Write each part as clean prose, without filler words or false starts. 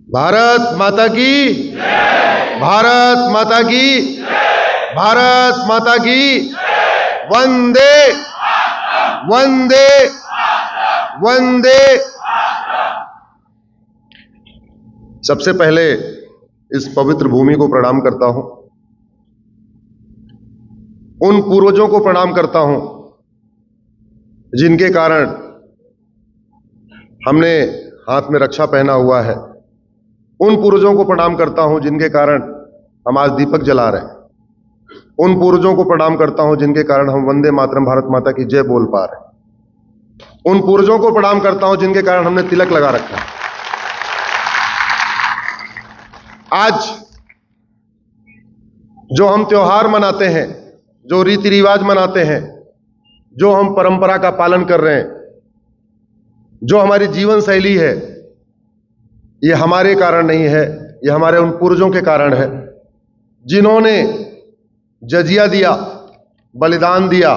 भारत माता की, भारत माता की, भारत माता की, वंदे वंदे वंदे। सबसे पहले इस पवित्र भूमि को प्रणाम करता हूं, उन पूर्वजों को प्रणाम करता हूं जिनके कारण हमने हाथ में रक्षा पहना हुआ है। उन पूर्वजों को प्रणाम करता हूं जिनके कारण हम आज दीपक जला रहे हैं। उन पूर्वजों को प्रणाम करता हूं जिनके कारण हम वंदे मातरम भारत माता की जय बोल पा रहे हैं। उन पूर्वजों को प्रणाम करता हूं जिनके कारण हमने तिलक लगा रखा है। आज जो हम त्योहार मनाते हैं, जो रीति रिवाज मनाते हैं, जो हम परंपरा का पालन कर रहे हैं, जो हमारी जीवन शैली है, ये हमारे कारण नहीं है, ये हमारे उन पूर्वजों के कारण है जिन्होंने जजिया दिया, बलिदान दिया,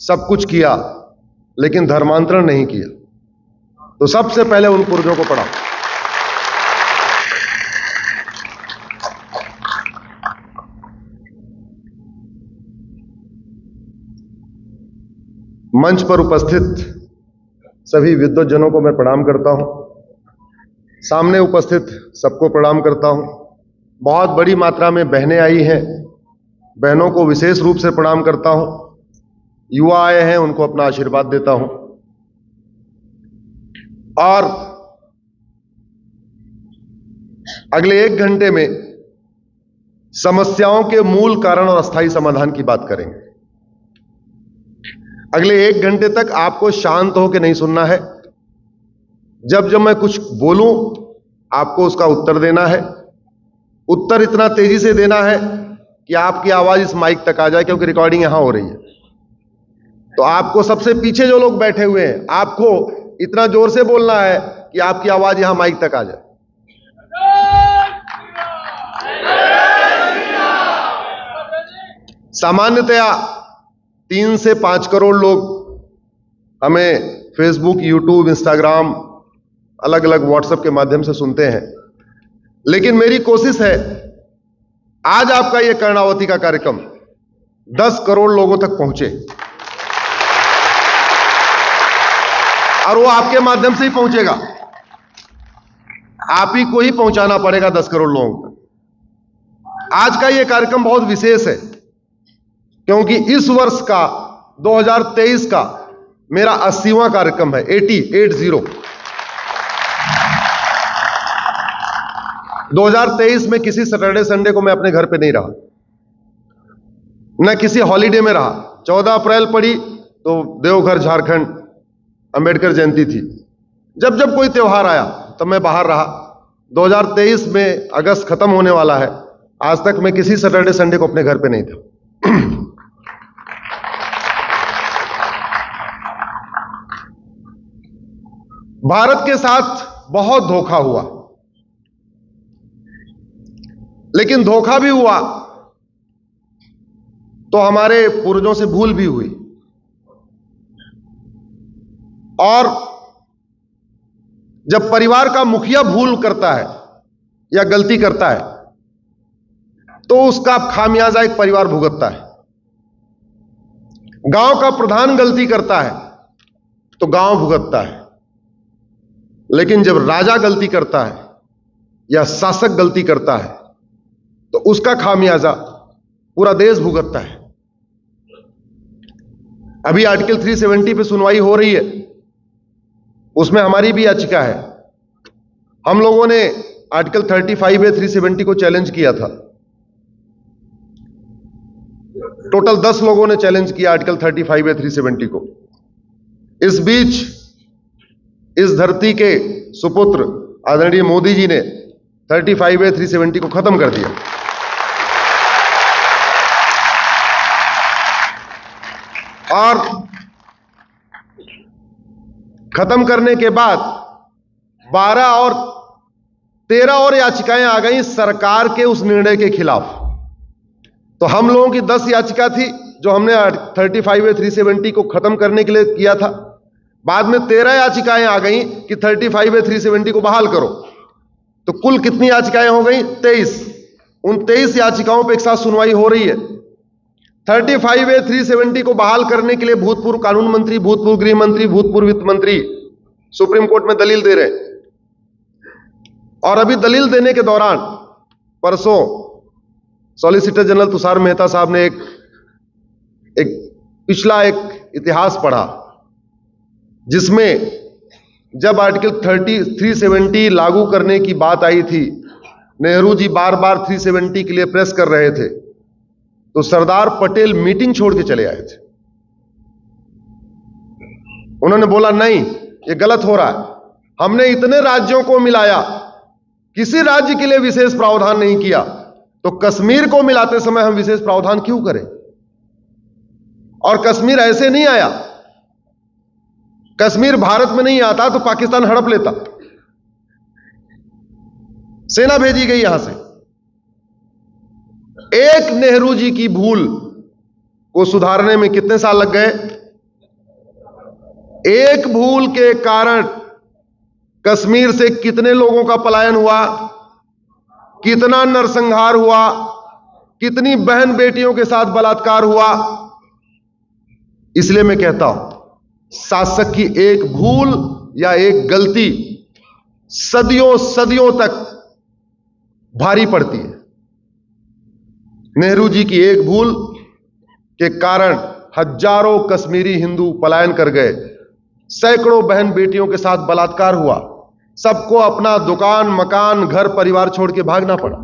सब कुछ किया, लेकिन धर्मांतरण नहीं किया। तो सबसे पहले उन पूर्वजों को पढ़ा। मंच पर उपस्थित सभी विद्वज्जनों को मैं प्रणाम करता हूं, सामने उपस्थित सबको प्रणाम करता हूं। बहुत बड़ी मात्रा में बहनें आई हैं, बहनों को विशेष रूप से प्रणाम करता हूं। युवा आए हैं, उनको अपना आशीर्वाद देता हूं। और अगले 1 घंटे में समस्याओं के मूल कारण और अस्थायी समाधान की बात करेंगे। अगले 1 घंटे तक आपको शांत होकर नहीं सुनना है। जब जब मैं कुछ बोलूं, आपको उसका उत्तर देना है। उत्तर इतना तेजी से देना है कि आपकी आवाज इस माइक तक आ जाए, क्योंकि रिकॉर्डिंग यहां हो रही है। तो आपको सबसे पीछे जो लोग बैठे हुए हैं, आपको इतना जोर से बोलना है कि आपकी आवाज यहां माइक तक आ जाए। सामान्यतया 3 से 5 करोड़ लोग हमें फेसबुक, यूट्यूब, इंस्टाग्राम, अलग अलग व्हाट्सएप के माध्यम से सुनते हैं, लेकिन मेरी कोशिश है आज आपका यह कर्णावती का कार्यक्रम 10 करोड़ लोगों तक पहुंचे, और वो आपके माध्यम से ही पहुंचेगा। आप ही को ही पहुंचाना पड़ेगा 10 करोड़ लोगों तक। आज का यह कार्यक्रम बहुत विशेष है, क्योंकि इस वर्ष का 2023 का मेरा 80वां कार्यक्रम है। 80। 2023 में किसी सैटरडे संडे को मैं अपने घर पे नहीं रहा, न किसी हॉलीडे में रहा। 14 अप्रैल पड़ी तो देवघर झारखंड अंबेडकर जयंती थी। जब जब कोई त्योहार आया तब मैं बाहर रहा। 2023 में अगस्त खत्म होने वाला है, आज तक मैं किसी सैटरडे संडे को अपने घर पे नहीं था। भारत के साथ बहुत धोखा हुआ, लेकिन धोखा भी हुआ तो हमारे पूर्वजों से भूल भी हुई। और जब परिवार का मुखिया भूल करता है या गलती करता है, तो उसका खामियाजा एक परिवार भुगतता है। गांव का प्रधान गलती करता है तो गांव भुगतता है, लेकिन जब राजा गलती करता है या शासक गलती करता है तो उसका खामियाजा पूरा देश भुगतता है। अभी आर्टिकल 370 पे सुनवाई हो रही है, उसमें हमारी भी याचिका है। हम लोगों ने आर्टिकल 35A 370 को चैलेंज किया था। टोटल 10 लोगों ने चैलेंज किया आर्टिकल 35A 370 को। इस बीच इस धरती के सुपुत्र आदरणीय मोदी जी ने 35A 370 को खत्म कर दिया। और खत्म करने के बाद 12 और 13 और याचिकाएं आ गई सरकार के उस निर्णय के खिलाफ। तो हम लोगों की 10 याचिका थी जो हमने 35A 370 को खत्म करने के लिए किया था। बाद में 13 याचिकाएं आ गई कि 35A 370 को बहाल करो। तो कुल कितनी याचिकाएं हो गई? 23। उन 23 याचिकाओं पर एक साथ सुनवाई हो रही है। 35A 370 को बहाल करने के लिए भूतपूर्व कानून मंत्री, भूतपूर्व गृह मंत्री, भूतपूर्व वित्त मंत्री सुप्रीम कोर्ट में दलील दे रहे हैं। और अभी दलील देने के दौरान परसों सॉलिसिटर जनरल तुषार मेहता साहब ने एक पिछला इतिहास पढ़ा, जिसमें जब आर्टिकल 370 लागू करने की बात आई थी, नेहरू जी बार बार 370 के लिए प्रेस कर रहे थे, तो सरदार पटेल मीटिंग छोड़ के चले आए थे। उन्होंने बोला नहीं, ये गलत हो रहा है, हमने इतने राज्यों को मिलाया, किसी राज्य के लिए विशेष प्रावधान नहीं किया, तो कश्मीर को मिलाते समय हम विशेष प्रावधान क्यों करें? और कश्मीर ऐसे नहीं आया, कश्मीर भारत में नहीं आता तो पाकिस्तान हड़प लेता, सेना भेजी गई यहां से। एक नेहरू जी की भूल को सुधारने में कितने साल लग गए? एक भूल के कारण कश्मीर से कितने लोगों का पलायन हुआ, कितना नरसंहार हुआ, कितनी बहन बेटियों के साथ बलात्कार हुआ। इसलिए मैं कहता हूं, शासक की एक भूल या एक गलती सदियों सदियों तक भारी पड़ती है। नेहरू जी की एक भूल के कारण हजारों कश्मीरी हिंदू पलायन कर गए, सैकड़ों बहन बेटियों के साथ बलात्कार हुआ, सबको अपना दुकान, मकान, घर परिवार छोड़ के भागना पड़ा।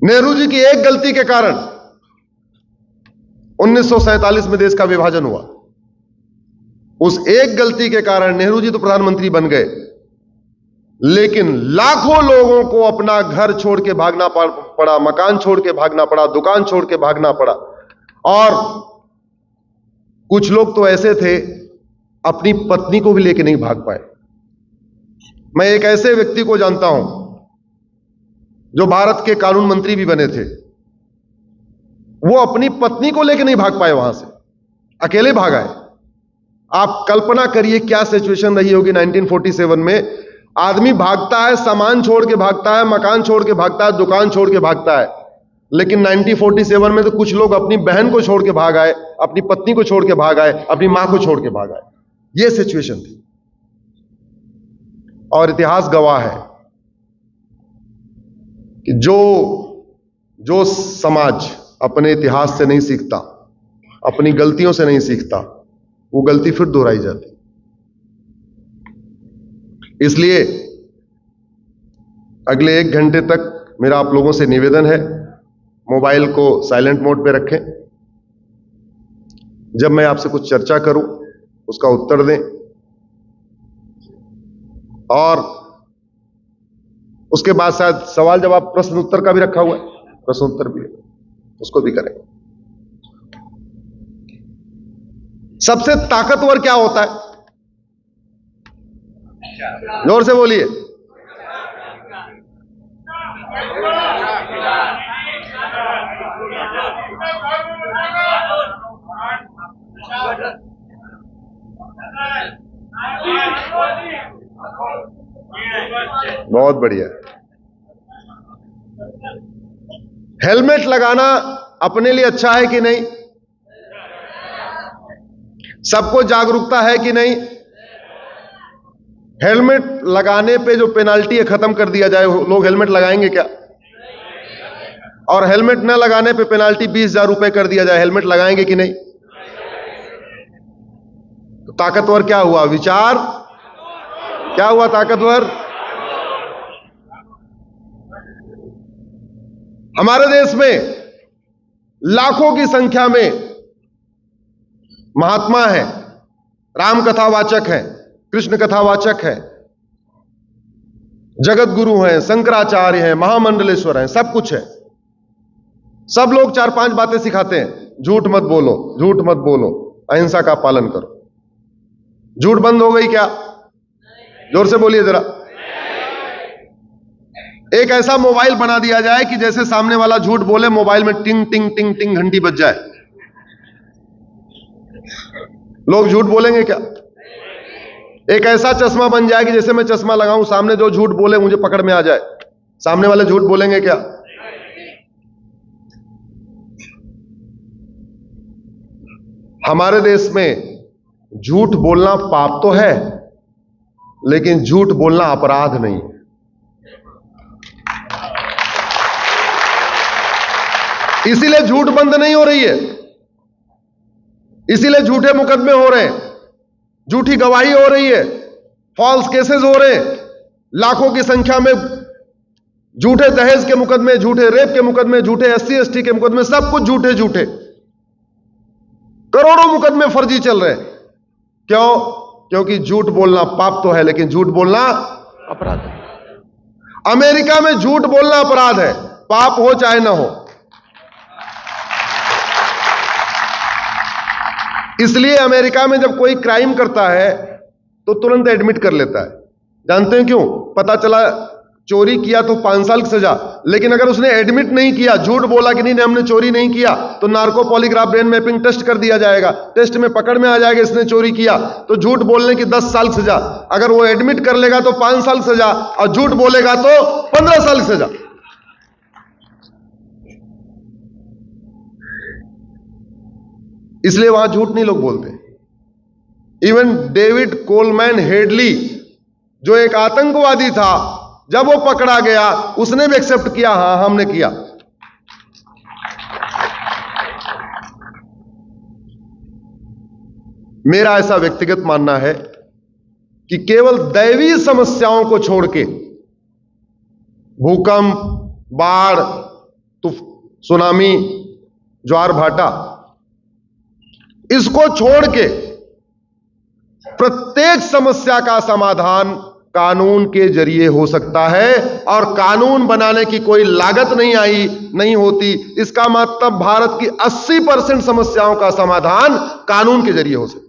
नेहरू जी की एक गलती के कारण 1947 में देश का विभाजन हुआ। उस एक गलती के कारण नेहरू जी तो प्रधानमंत्री बन गए, लेकिन लाखों लोगों को अपना घर छोड़ के भागना पड़ा, मकान छोड़ के भागना पड़ा, दुकान छोड़ के भागना पड़ा। और कुछ लोग तो ऐसे थे, अपनी पत्नी को भी लेके नहीं भाग पाए। मैं एक ऐसे व्यक्ति को जानता हूं जो भारत के कानून मंत्री भी बने थे, वो अपनी पत्नी को लेके नहीं भाग पाए, वहां से अकेले भाग आए। आप कल्पना करिए क्या सिचुएशन रही होगी 1947 में। आदमी भागता है, सामान छोड़ के भागता है, मकान छोड़ के भागता है, दुकान छोड़ के भागता है, लेकिन 1947 में तो कुछ लोग अपनी बहन को छोड़ के भाग आए, अपनी पत्नी को छोड़ के भाग आए, अपनी मां को छोड़ के भाग आए। यह सिचुएशन थी। और इतिहास गवाह है कि जो समाज अपने इतिहास से नहीं सीखता, अपनी गलतियों से नहीं सीखता, वो गलती फिर दोहराई जाती। इसलिए अगले 1 घंटे तक मेरा आप लोगों से निवेदन है, मोबाइल को साइलेंट मोड पे रखें। जब मैं आपसे कुछ चर्चा करूं, उसका उत्तर दें, और उसके बाद शायद सवाल जवाब, प्रश्न उत्तर का भी रखा हुआ है, प्रश्न उत्तर भी, उसको भी करें। सबसे ताकतवर क्या होता है? जोर से बोलिए। बहुत बढ़िया। हेलमेट लगाना अपने लिए अच्छा है कि नहीं? सबको जागरूकता है कि नहीं? हेलमेट लगाने पे जो पेनाल्टी है खत्म कर दिया जाए, लोग हेलमेट लगाएंगे क्या? और हेलमेट न लगाने पे पेनाल्टी 20,000 रुपए कर दिया जाए, हेलमेट लगाएंगे कि नहीं? तो ताकतवर क्या हुआ? विचार क्या हुआ? ताकतवर। हमारे देश में लाखों की संख्या में महात्मा हैं, राम कथावाचक हैं, कृष्ण कथावाचक हैं, जगत गुरु हैं, शंकराचार्य हैं, महामंडलेश्वर हैं, सब कुछ है। सब लोग 4-5 बातें सिखाते हैं। झूठ मत बोलो, झूठ मत बोलो, अहिंसा का पालन करो। झूठ बंद हो गई क्या? जोर से बोलिए जरा। एक ऐसा मोबाइल बना दिया जाए कि जैसे सामने वाला झूठ बोले, मोबाइल में टिंग टिंग टिंग टिंग घंटी बज जाए। लोग झूठ बोलेंगे क्या? एक ऐसा चश्मा बन जाए कि जैसे मैं चश्मा लगाऊं, सामने जो झूठ बोले मुझे पकड़ में आ जाए। सामने वाले झूठ बोलेंगे क्या? हमारे देश में झूठ बोलना पाप तो है, लेकिन झूठ बोलना अपराध नहीं है। इसीलिए झूठ बंद नहीं हो रही है, इसीलिए झूठे मुकदमे हो रहे हैं, झूठी गवाही हो रही है, फॉल्स केसेस हो रहे हैं, लाखों की संख्या में झूठे दहेज के मुकदमे, झूठे रेप के मुकदमे, झूठे SC ST के मुकदमे, सब कुछ झूठे झूठे, करोड़ों मुकदमे फर्जी चल रहे हैं। क्यों? क्योंकि झूठ बोलना पाप तो है, लेकिन झूठ बोलना अपराध है। अमेरिका में झूठ बोलना अपराध है, पाप हो चाहे ना हो। इसलिए अमेरिका में जब कोई क्राइम करता है तो तुरंत एडमिट कर लेता है। जानते हैं क्यों? पता चला चोरी किया तो 5 साल की सजा, लेकिन अगर उसने एडमिट नहीं किया, झूठ बोला कि नहीं हमने चोरी नहीं किया, तो narco polygraph brain mapping test कर दिया जाएगा, टेस्ट में पकड़ में आ जाएगा इसने चोरी किया, तो झूठ बोलने की 10 साल की सजा। अगर वो एडमिट कर लेगा तो 5 साल की सजा, और झूठ बोलेगा तो 15 साल की सजा। इसलिए वहां झूठ नहीं लोग बोलते। इवन डेविड कोलमैन हेडली, जो एक आतंकवादी था, जब वो पकड़ा गया उसने भी एक्सेप्ट किया, हां हमने किया। मेरा ऐसा व्यक्तिगत मानना है कि केवल दैवीय समस्याओं को छोड़ के, भूकंप, बाढ़, सुनामी, ज्वार भाटा, इसको छोड़ के प्रत्येक समस्या का समाधान कानून के जरिए हो सकता है, और कानून बनाने की कोई लागत नहीं होती। इसका मतलब भारत की 80% समस्याओं का समाधान कानून के जरिए हो सकता है।